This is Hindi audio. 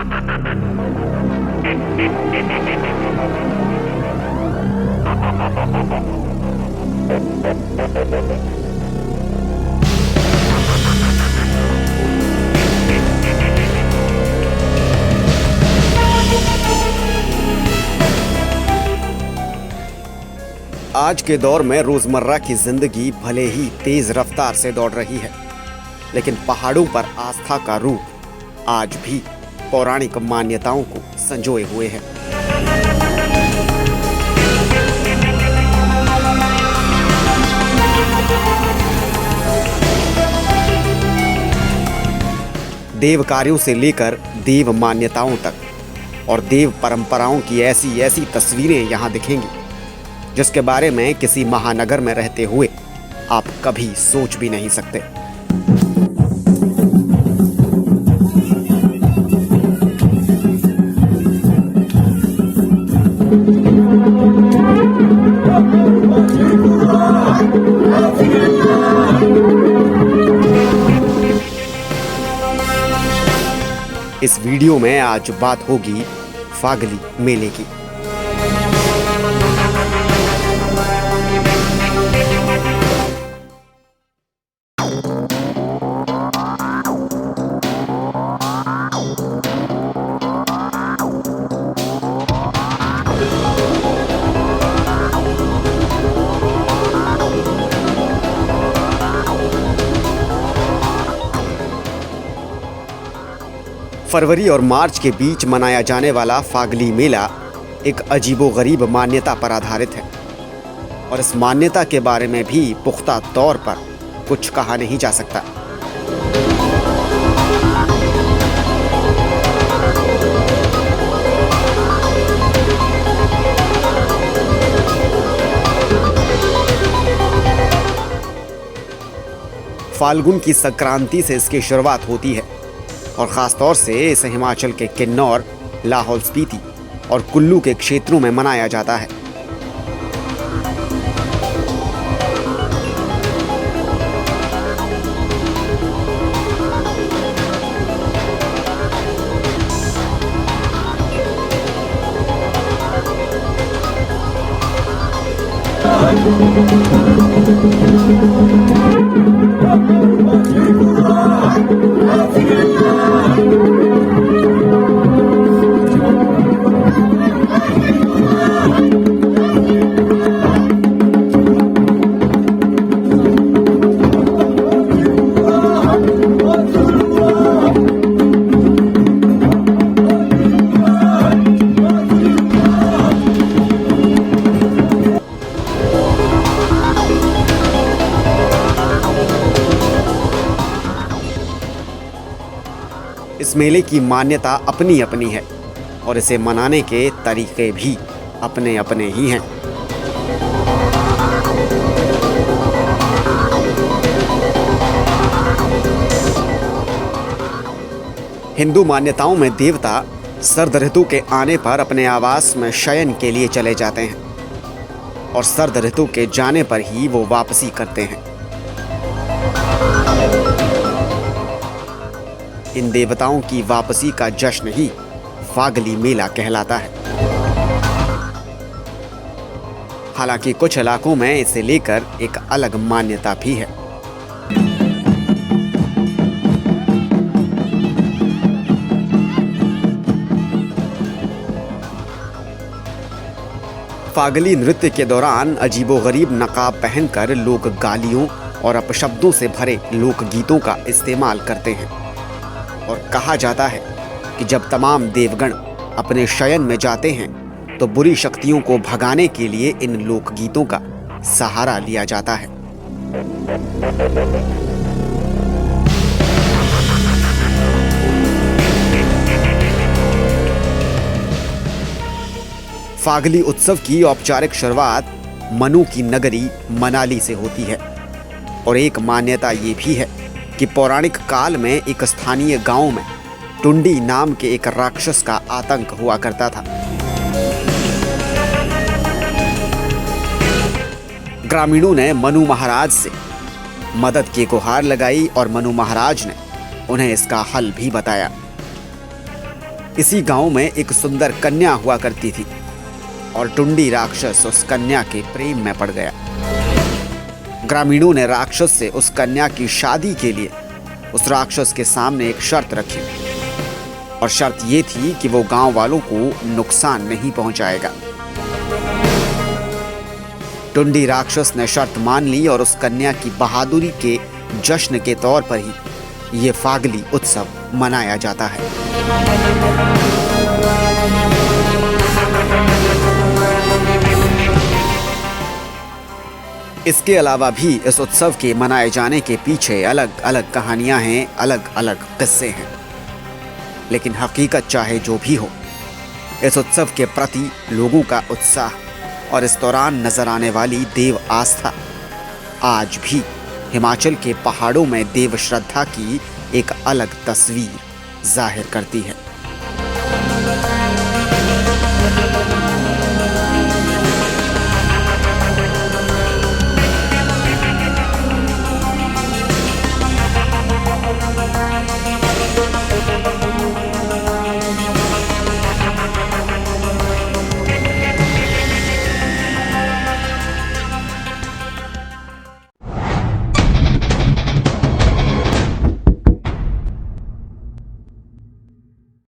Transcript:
आज के दौर में रोजमर्रा की जिंदगी भले ही तेज रफ्तार से दौड़ रही है, लेकिन पहाड़ों पर आस्था का रूप आज भी पौराणिक मान्यताओं को संजोए हुए है। देव कार्यों से लेकर देव मान्यताओं तक और देव परंपराओं की ऐसी ऐसी तस्वीरें यहाँ दिखेंगी जिसके बारे में किसी महानगर में रहते हुए आप कभी सोच भी नहीं सकते। इस वीडियो में आज बात होगी फागली मेले की। फरवरी और मार्च के बीच मनाया जाने वाला फागली मेला एक अजीबोगरीब मान्यता पर आधारित है और इस मान्यता के बारे में भी पुख्ता तौर पर कुछ कहा नहीं जा सकता। फाल्गुन की संक्रांति से इसकी शुरुआत होती है और ख़ास तौर से इसे हिमाचल के किन्नौर, लाहौल स्पीति और कुल्लू के क्षेत्रों में मनाया जाता है। इस मेले की मान्यता अपनी अपनी है और इसे मनाने के तरीके भी अपने अपने ही हैं। हिंदू मान्यताओं में देवता सर्द ऋतु के आने पर अपने आवास में शयन के लिए चले जाते हैं और सर्द ऋतु के जाने पर ही वो वापसी करते हैं। इन देवताओं की वापसी का जश्न ही फागली मेला कहलाता है। हालांकि कुछ इलाकों में इसे लेकर एक अलग मान्यता भी है। फागली नृत्य के दौरान अजीबोगरीब नकाब पहनकर लोग गालियों और अपशब्दों से भरे लोकगीतों का इस्तेमाल करते हैं और कहा जाता है कि जब तमाम देवगण अपने शयन में जाते हैं तो बुरी शक्तियों को भगाने के लिए इन लोकगीतों का सहारा लिया जाता है। फागली उत्सव की औपचारिक शुरुआत मनु की नगरी मनाली से होती है और एक मान्यता ये भी है कि पौराणिक काल में एक स्थानीय गांव में टुंडी नाम के एक राक्षस का आतंक हुआ करता था। ग्रामीणों ने मनु महाराज से मदद की गुहार लगाई और मनु महाराज ने उन्हें इसका हल भी बताया। इसी गांव में एक सुंदर कन्या हुआ करती थी और टुंडी राक्षस उस कन्या के प्रेम में पड़ गया। ग्रामीणों ने राक्षस से उस कन्या की शादी के लिए उस राक्षस के सामने एक शर्त रखी और शर्त ये थी कि वो गांव वालों को नुकसान नहीं पहुंचाएगा। टुंडी राक्षस ने शर्त मान ली और उस कन्या की बहादुरी के जश्न के तौर पर ही ये फागली उत्सव मनाया जाता है। इसके अलावा भी इस उत्सव के मनाए जाने के पीछे अलग अलग कहानियां हैं, अलग अलग किस्से हैं। लेकिन हकीकत चाहे जो भी हो, इस उत्सव के प्रति लोगों का उत्साह और इस दौरान नजर आने वाली देव आस्था आज भी हिमाचल के पहाड़ों में देव श्रद्धा की एक अलग तस्वीर जाहिर करती है।